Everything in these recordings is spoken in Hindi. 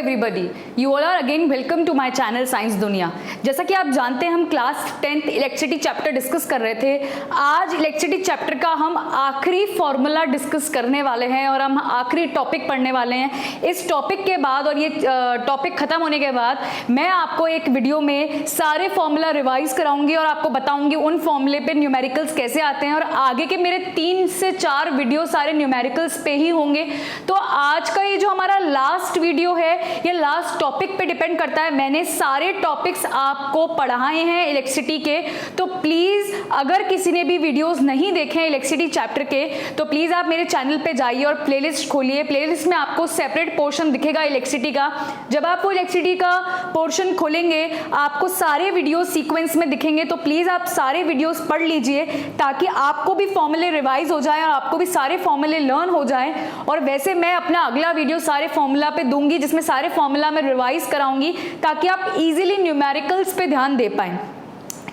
Everybody, you all are again welcome to my channel science Duniya. जैसा कि आप जानते हैं हम class 10th electricity chapter discuss कर रहे थे। आज इलेक्ट्रिसिटी चैप्टर का हम आखिरी फॉर्मूला डिस्कस करने वाले हैं और हम आखिरी टॉपिक पढ़ने वाले हैं। इस टॉपिक के बाद और ये टॉपिक खत्म होने के बाद मैं आपको एक वीडियो में सारे फॉर्मूला रिवाइज कराऊंगी और आपको बताऊंगी उन फॉर्मूले पे न्यूमेरिकल्स कैसे आते हैं, और आगे के मेरे 3 से 4 वीडियो सारे न्यूमेरिकल्स पे ही होंगे। तो आज का ये जो हमारा लास्ट वीडियो है ये लास्ट टॉपिक पे डिपेंड करता है। मैंने सारे टॉपिक्स आपको पढ़ाए हैं इलेक्ट्रिसिटी के, तो प्लीज अगर किसी ने भी वीडियोस नहीं देखे हैं इलेक्ट्रिसिटी चैप्टर के तो प्लीज आप मेरे चैनल पे जाइए और प्लेलिस्ट खोलिए। प्लेलिस्ट में आपको सेपरेट पोर्शन दिखेगा इलेक्ट्रिसिटी का। जब आप वो इलेक्ट्रिसिटी का पोर्शन खोलेंगे आपको सारे वीडियो सीक्वेंस में दिखेंगे, तो प्लीज आप सारे वीडियोस पढ़ लीजिए ताकि आपको भी फॉर्मूले रिवाइज हो जाए और आपको भी सारे फॉर्मूले लर्न हो जाए। और वैसे मैं अपना अगला वीडियो सारे फॉर्मूला पे दूंगी जिसमें सारे फॉर्मूला में रिवाइज कराऊंगी ताकि आप इजीली न्यूमेरिकल्स पे ध्यान दे पाएं।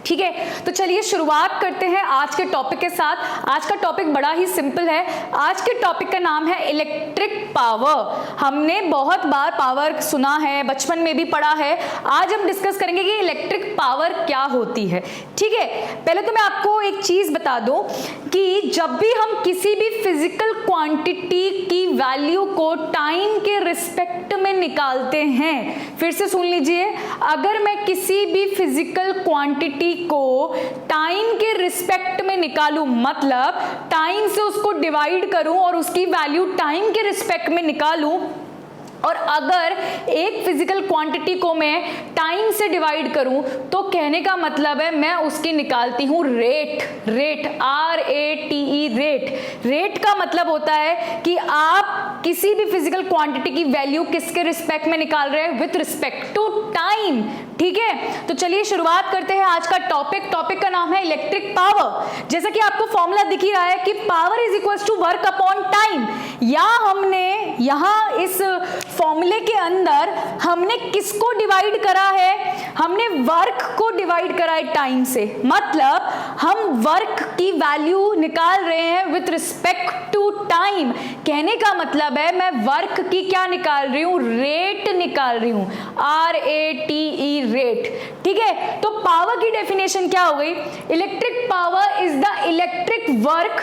ठीक है, तो चलिए शुरुआत करते हैं आज के टॉपिक के साथ। आज का टॉपिक बड़ा ही सिंपल है। आज के टॉपिक का नाम है इलेक्ट्रिक पावर। हमने बहुत बार पावर सुना है, बचपन में भी पढ़ा है। आज हम डिस्कस करेंगे कि इलेक्ट्रिक पावर क्या होती है। ठीक है, पहले तो मैं आपको एक चीज बता दूं कि जब भी हम किसी भी फिजिकल क्वांटिटी की वैल्यू को टाइम के रिस्पेक्ट में निकालते हैं, फिर से सुन लीजिए, अगर मैं किसी भी फिजिकल क्वांटिटी को टाइम के रिस्पेक्ट में निकालूं, मतलब टाइम से उसको डिवाइड करूं और उसकी वैल्यू टाइम के रिस्पेक्ट में निकालूं, और अगर एक फिजिकल क्वांटिटी को मैं टाइम से डिवाइड करूं तो कहने का मतलब है मैं उसकी निकालती हूं रेट। RATE rate. रेट का मतलब होता है कि आप किसी भी फिजिकल क्वांटिटी की वैल्यू किसके रिस्पेक्ट में निकाल रहे हैं, विथ रिस्पेक्ट टू टाइम। ठीक है, तो चलिए शुरुआत करते हैं आज का टॉपिक का नाम है इलेक्ट्रिक पावर। जैसा कि आपको फॉर्मूला दिख ही रहा है कि power is equal to work upon time. या हमने यहां इस फॉर्मूले के अंदर हमने किसको डिवाइड करा है, हमने वर्क को डिवाइड करा है टाइम से। मतलब हम वर्क की वैल्यू निकाल रहे हैं विथ रिस्पेक्ट टू टाइम। कहने का मतलब है मैं वर्क की क्या निकाल रही हूं, रेट निकाल रही हूं, RATE रेट। ठीक है, तो पावर की डेफिनेशन क्या हो गई, electric power is the electric work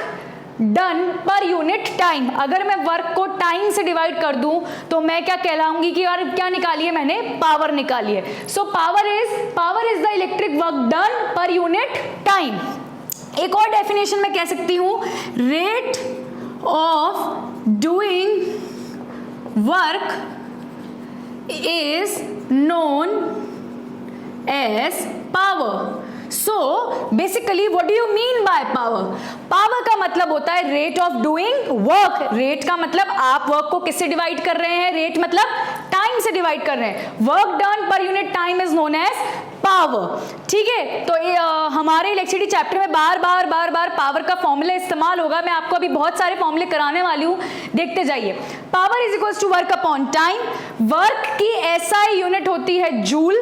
done per unit time. अगर मैं वर्क को टाइम से डिवाइड कर दूं तो मैं क्या कहलाऊंगी कि यार क्या निकाली है मैंने, पावर निकाली है। So power is the electric work done per unit time. एक और डेफिनेशन मैं कह सकती हूं, rate of doing work is known as power. So basically what do you mean by power? Power का मतलब होता है rate of doing work. Rate का मतलब आप वर्क को किससे डिवाइड कर रहे हैं, रेट मतलब टाइम से डिवाइड कर रहे हैं। Work done per unit time is known as power. ठीक है, तो हमारे इलेक्ट्रिसिटी चैप्टर में बार बार पावर का फॉर्मूला इस्तेमाल होगा। मैं आपको अभी बहुत सारे फॉर्मूले कराने वाली हूं, देखते जाइए। Power is equal to work upon time. Work की SI यूनिट होती है जूल,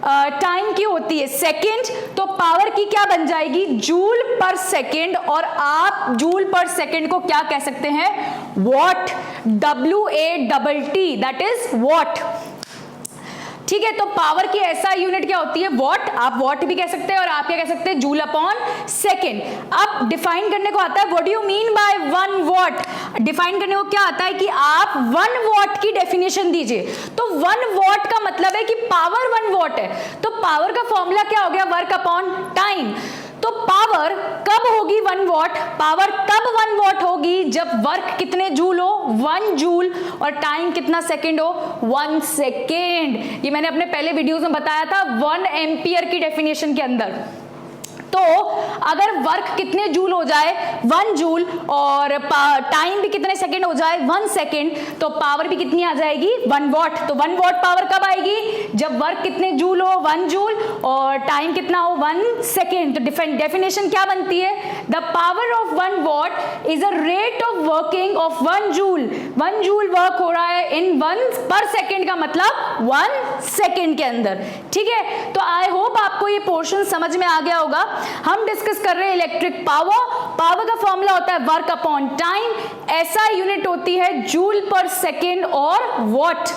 टाइम की होती है सेकेंड, तो पावर की क्या बन जाएगी, जूल पर सेकेंड। और आप जूल पर सेकेंड को क्या कह सकते हैं, what, WATT, that is what. ठीक है, तो पावर की SI यूनिट क्या होती है, वॉट। आप वॉट भी कह सकते हैं और आप क्या कह सकते हैं, जूल अपॉन सेकेंड। अब डिफाइन करने को आता है, what do you mean bye 1 what. Define करने को क्या आता है कि आप 1 वॉट की डेफिनेशन दीजिए। तो 1 वॉट का मतलब है कि पावर 1 वॉट है। तो पावर का फॉर्मूला क्या हो गया, वर्क अपॉन टाइम। तो पावर कब होगी 1 वॉट, पावर तब 1 वॉट होगी जब वर्क कितने जूल हो, 1 जूल, और टाइम कितना सेकेंड हो, 1 सेकेंड। ये मैंने अपने पहले वीडियोस में बताया था 1 एम्पियर की डेफिनेशन के अंदर। तो अगर वर्क कितने जूल हो जाए, 1 जूल, और टाइम भी कितने सेकंड हो जाए, 1 सेकंड, तो पावर भी कितनी आ जाएगी, 1 वॉट। तो 1 वॉट पावर कब आएगी, जब वर्क कितने जूल हो, 1 जूल, और टाइम कितना हो, 1 सेकंड। तो डेफिनेशन क्या बनती है, the power of 1 what is a rate of working of 1 joule. 1 joule work हो रहा है इन 1 पर सेकेंड का मतलब 1 सेकेंड के अंदर। ठीक है, तो आई होप आपको ये पोर्शन समझ में आ गया होगा। हम डिस्कस कर रहे हैं इलेक्ट्रिक पावर। पावर का फॉर्मूला होता है work upon time, SI unit होती है जूल पर सेकेंड और वॉट।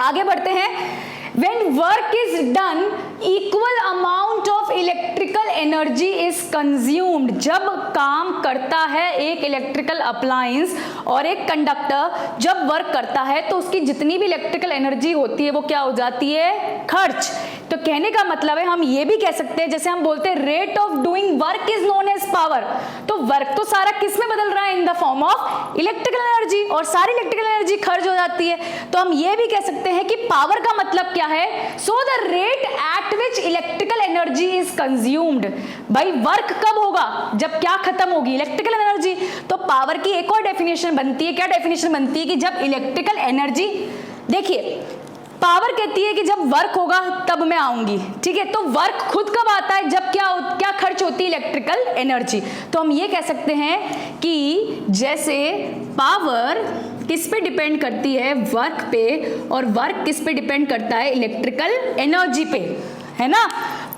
आगे बढ़ते हैं। When work is done, equal amount of electrical energy is consumed. जब काम करता है एक इलेक्ट्रिकल अप्लायंस और एक कंडक्टर जब वर्क करता है तो उसकी जितनी भी इलेक्ट्रिकल एनर्जी होती है वो क्या हो जाती है, खर्च। तो कहने का मतलब है हम ये भी कह सकते हैं, जैसे हम बोलते हैं rate of doing work is known as power, तो वर्क तो सारा किस में बदल रहा है, in the form of electrical energy, और सारी इलेक्ट्रिकल एनर्जी खर्च हो जाती है। तो हम ये भी कह सकते हैं कि पावर का मतलब क्या है, so the rate at which electrical energy is consumed. भाई वर्क कब होगा, जब क्या खत्म होगी, इलेक्ट्रिकल एनर्जी। तो पावर की एक और डेफिनेशन बनती है, क्या डेफिनेशन बनती है कि जब इलेक्ट्रिकल एनर्जी, देखिए पावर कहती है कि जब वर्क होगा तब मैं आऊंगी, ठीक है। तो वर्क खुद कब आता है, जब क्या खर्च होती है, इलेक्ट्रिकल एनर्जी। तो हम ये कह सकते हैं कि जैसे पावर किस पे डिपेंड करती है, वर्क पे, और वर्क किस पे डिपेंड करता है, इलेक्ट्रिकल एनर्जी पे, है ना।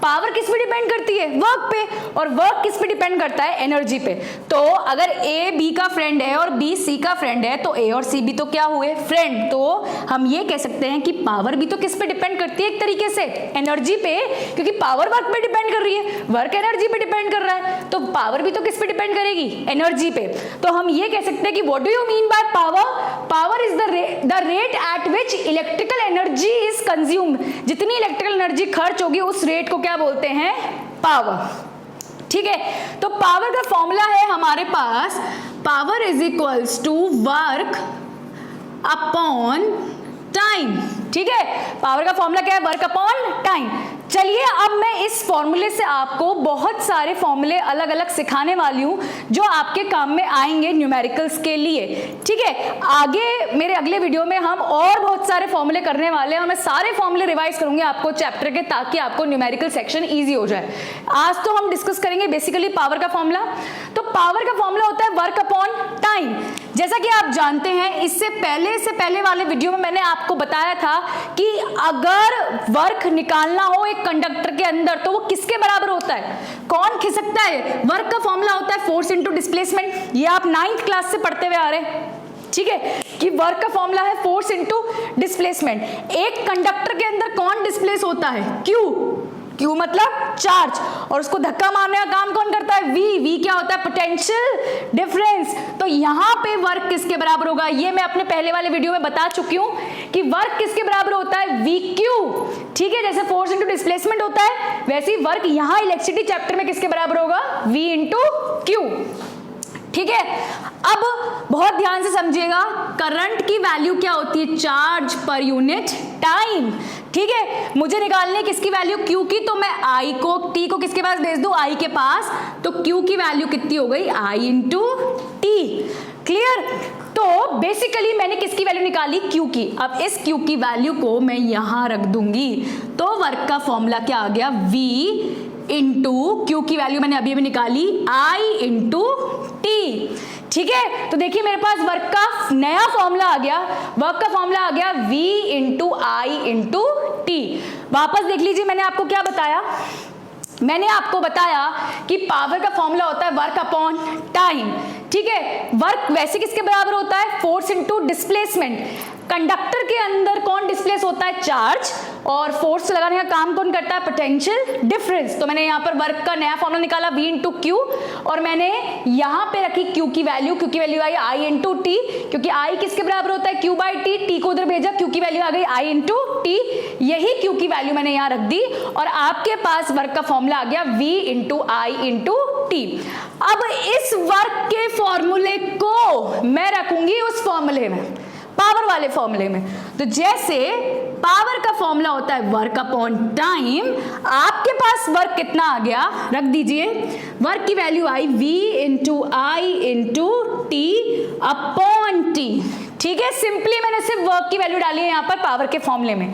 पावर किस पे डिपेंड करती है, वर्क पे, और वर्क किस पे डिपेंड करता है, एनर्जी पे। तो अगर ए बी का फ्रेंड है और बी सी का फ्रेंड है तो ए और सी भी तो क्या हुए, फ्रेंड। तो हम ये कह सकते हैं कि पावर भी तो किस पे डिपेंड करती है, एक तरीके से एनर्जी पे, क्योंकि पावर वर्क पे डिपेंड कर रही है, वर्क एनर्जी पे डिपेंड कर रहा है, तो पावर भी तो किस पे डिपेंड करेगी, एनर्जी पे। तो हम ये कह सकते हैं कि what do you mean by power, power is the rate at which electrical energy is consumed. जितनी इलेक्ट्रिकल एनर्जी खर्च होगी उस रेट को क्या बोलते हैं, पावर, ठीक है। तो पावर का फॉर्मूला है हमारे पास, power is equals to work upon time, ठीक है। पावर का फॉर्मूला क्या है, वर्क अपॉन टाइम। चलिए अब मैं इस फॉर्मूले से आपको बहुत सारे फॉर्मूले अलग अलग सिखाने वाली हूं जो आपके काम में आएंगे न्यूमेरिकल्स के लिए, ठीक है। आगे मेरे अगले वीडियो में हम और बहुत सारे फॉर्मूले करने वाले हैं और मैं सारे फॉर्मूले रिवाइज करूंगी आपको चैप्टर के, ताकि आपको न्यूमेरिकल सेक्शन इजी हो जाए। आज तो हम डिस्कस करेंगे बेसिकली पावर का फॉर्मूला। तो पावर का फॉर्मूला होता है वर्क अपॉन टाइम। जैसा कि आप जानते हैं, इससे पहले वाले वीडियो में मैंने आपको बताया था कि अगर वर्क निकालना हो एक कंडक्टर के अंदर तो वो किसके बराबर होता है, कौन खिसकता है। वर्क का फॉर्मूला होता है फोर्स इनटू डिस्प्लेसमेंट। ये आप 9th क्लास से पढ़ते हुए आ रहे हैं, ठीक है, कि वर्क का फॉर्मूला है फोर्स इनटू डिस्प्लेसमेंट। एक कंडक्टर के अंदर कौन डिस्प्लेस होता है, क्यू मतलब चार्ज, और उसको धक्का मारने का काम कौन करता है, वी क्या होता है, पोटेंशियल डिफरेंस। तो यहाँ पे वर्क किसके बराबर होगा, ये मैं अपने पहले वाले वीडियो में बता चुकी हूँ कि वर्क किसके बराबर होता है, वी क्यू, ठीक है। जैसे फोर्स इनटू डिस्प्लेसमेंट होता है वैसे ही वर्क यहाँ इलेक्ट्रिसिटी चैप्टर में किसके बराबर होगा, वी इनटू क्यू, ठीक है। अब बहुत ध्यान से समझिएगा, करंट की वैल्यू क्या होती है, चार्ज पर यूनिट टाइम, ठीक है। मुझे निकालने किसकी वैल्यू, क्यू की, तो मैं आई को, टी को किसके पास भेज दूं, आई के पास। तो क्यू की वैल्यू कितनी हो गई, आई इंटू टी, क्लियर। तो बेसिकली मैंने किसकी वैल्यू निकाली, क्यू की। अब इस क्यू की वैल्यू को मैं यहां रख दूंगी, तो वर्क का फॉर्मूला क्या आ गया, V इंटू क्यू की वैल्यू मैंने अभी निकाली, I इंटू टी, ठीक है। तो देखिए मेरे पास वर्क का नया फॉर्मूला आ गया, वर्क का फॉर्मूला आ गया V इंटू आई इंटू टी। वापस देख लीजिए, मैंने आपको क्या बताया, मैंने आपको बताया कि पावर का फॉर्मूला होता है वर्क अपॉन टाइम, ठीक है। वर्क वैसे किसके बराबर होता है, फोर्स इनटू डिस्प्लेसमेंट। कंडक्टर के अंदर कौन डिस्प्लेस होता है, चार्ज, और फोर्स लगाने का काम कौन करता है, पोटेंशियल डिफरेंस। तो मैंने यहाँ पर वर्क का नया फॉर्मूला निकाला V इंटू क्यू, और मैंने यहाँ पे रखी क्यू की value I I into T, क्योंकि I किसके बराबर होता है, क्यू बाई टी, टी को उधर भेजा, क्यू की वैल्यू आ गई I इंटू टी, यही क्यू की वैल्यू मैंने यहाँ रख दी, और आपके पास वर्क का फॉर्मूला आ गया V इंटू आई इंटू टी। अब इस वर्क के फॉर्मूले को मैं रखूंगी उस फॉर्मूले में, पावर वाले फॉर्मूले में। तो जैसे पावर का फॉर्मूला होता है वर्क अपॉन टाइम, आपके पास वर्क कितना आ गया, रख दीजिए, वर्क की वैल्यू आई V इंटू आई इंटू टी अपॉन टी, ठीक है। सिंपली मैंने सिर्फ वर्क की वैल्यू डाली है यहाँ पर पावर के फॉर्मूले में,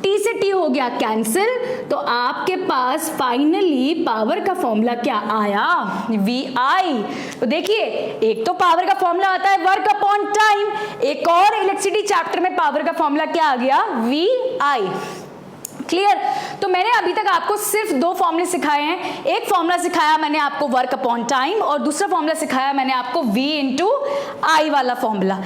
टी से टी हो गया कैंसिल, तो आपके पास फाइनली पावर का फॉर्मूला क्या आया, वी आई। तो देखिए एक तो पावर का फॉर्मूला आता है वर्क अपॉन टाइम, एक और इलेक्ट्रिसिटी चैप्टर में पावर का फॉर्मूला क्या आ गया, वी आई, क्लियर। तो मैंने अभी तक आपको सिर्फ 2 फॉर्मूले सिखाए हैं, एक फॉर्मूला सिखाया मैंने आपको वर्क अपॉन टाइम, और दूसरा फॉर्मूला सिखाया मैंने आपको V इंटू आई वाला फॉर्मूला,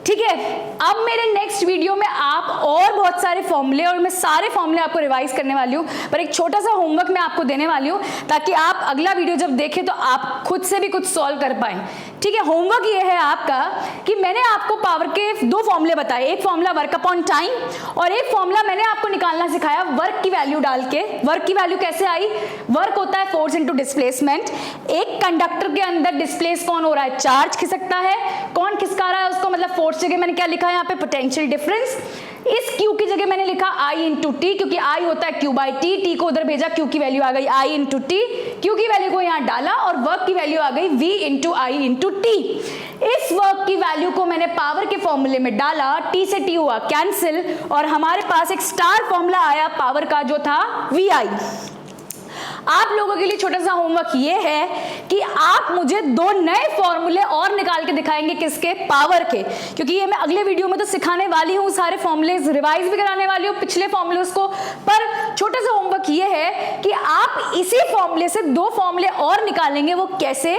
ठीक है, अब मेरे नेक्स्ट वीडियो में आप और बहुत सारे फॉर्मूले, और मैं सारे फॉर्मूले आपको रिवाइज करने वाली हूँ, पर एक छोटा सा होमवर्क मैं आपको देने वाली हूँ ताकि आप अगला वीडियो जब देखें तो आप खुद से भी कुछ सॉल्व कर पाएं। ठीक है, होमवर्क ये है आपका कि मैंने आपको पावर के दो फॉर्मूले बताए, एक फॉर्मूला वर्क अपॉन टाइम और एक फॉर्मूला मैंने आपको निकालना सिखाया वर्क की वैल्यू डाल के। वर्क की वैल्यू कैसे आई? वर्क होता है फोर्स इनटू डिस्प्लेसमेंट। एक कंडक्टर के अंदर डिस्प्लेस कौन हो रहा है? चार्ज खिसकता है। कौन खिसका रहा है उसको? मतलब फोर्स जगह मैंने क्या लिखा है यहाँ पे? Potential difference. इस Q की जगह मैंने लिखा I इंटू टी, क्योंकि I होता है Q बाई टी। टी को उधर भेजा, Q की वैल्यू आ गई I इंटू टी। Q की वैल्यू को यहाँ डाला और वर्क की वैल्यू आ गई V into I into T. इस वर्क की वैल्यू को मैंने पावर के फॉर्मूले में डाला, T से T हुआ कैंसिल और हमारे पास एक स्टार फॉर्मूला आया पावर का जो था VI। आप लोगों के लिए छोटा सा होमवर्क ये है कि आप मुझे दो नए फॉर्मूले और निकाल के दिखाएंगे, किसके? पावर के, क्योंकि ये मैं अगले वीडियो में तो सिखाने वाली हूँ, सारे फॉर्मूले रिवाइज भी कराने वाली हूँ पिछले फॉर्मूलेस को। पर छोटा सा होमवर्क ये है कि आप इसी फॉर्मूले से दो फॉर्मूले और निकालेंगे। वो कैसे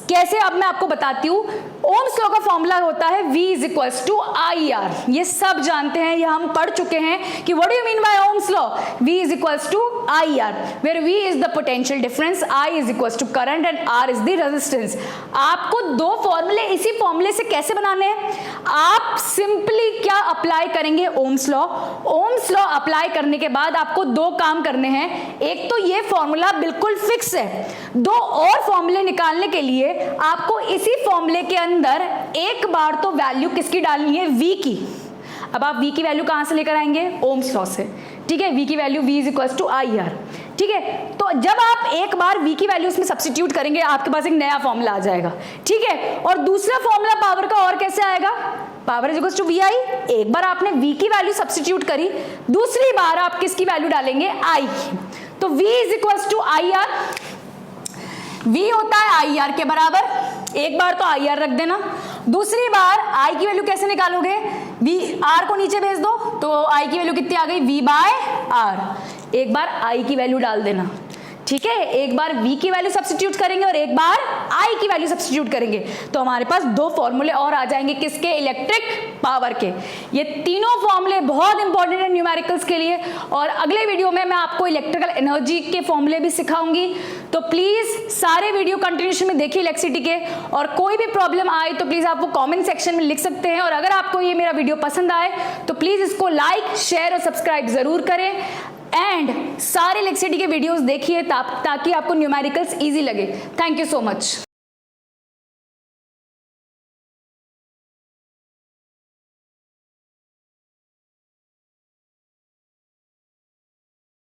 कैसे अब मैं आपको बताती हूँ। ओम्स लॉ का फॉर्मूला होता है V is equals to IR। ये सब जानते हैं, ये हम पढ़ चुके हैं कि what do you mean by Ohm's law? V is equals to IR, where V is the potential difference, I is equals to current and R is the resistance. आपको दो फॉर्मूले इसी फॉर्मूले से कैसे बनाने हैं? आप सिंपली क्या अप्लाई करेंगे? Ohm's law. Ohm's law apply करने के बाद आपको दो काम करने हैं। एक तो ये फॉर्मूला बिल्कुल फिक्स है, दो और फॉर्मूले निकालने के लिए आपको इसी फॉर्मूले के अंदर एक बार तो वैल्यू किसकी डालनी है? V की। अब आप V की वैल्यू कहां से लेकर आएंगे? ओम्स लॉ से। ठीक है, V की value V is equals to IR। ठीक है, तो जब आप एक बार V की वैल्यू इसमें सब्स्टिट्यूट करेंगे आपके पास एक नया फॉर्मूला आ जाएगा। ठीक है, और दूसरा फॉर्मूला पावर का और कैसे आएगा? Power is equals to VI। एक बार आपने V की वैल्यू सब्स्टिट्यूट करी, दूसरी बार आप किसकी वैल्यू डालेंगे? I की। तो V is equals to IR। V होता है IR के बराबर। एक बार तो IR रख देना, दूसरी बार I की वैल्यू कैसे निकालोगे? V R को नीचे भेज दो तो I की वैल्यू कितनी आ गई? V by R। एक बार I की वैल्यू डाल देना। ठीक है, एक बार V की वैल्यू सब्स्टिट्यूट करेंगे और एक बार I की वैल्यू सब्स्टिट्यूट करेंगे तो हमारे पास दो फॉर्मूले और आ जाएंगे। किसके? इलेक्ट्रिक पावर के। ये तीनों फॉर्मूले बहुत इंपॉर्टेंट है न्यूमेरिकल्स के लिए, और अगले वीडियो में मैं आपको इलेक्ट्रिकल एनर्जी के फॉर्मूले भी सिखाऊंगी। तो प्लीज सारे वीडियो कंटिन्यूशन में देखिए इलेक्ट्रिसिटी के, और कोई भी प्रॉब्लम आए तो प्लीज आप वो कॉमेंट सेक्शन में लिख सकते हैं। और अगर आपको ये मेरा वीडियो पसंद आए तो प्लीज इसको लाइक, शेयर और सब्सक्राइब जरूर करें एंड सारे इलेक्ट्रिसिटी के वीडियोस देखिए ताकि आपको न्यूमेरिकल्स इजी लगे। Thank you so much.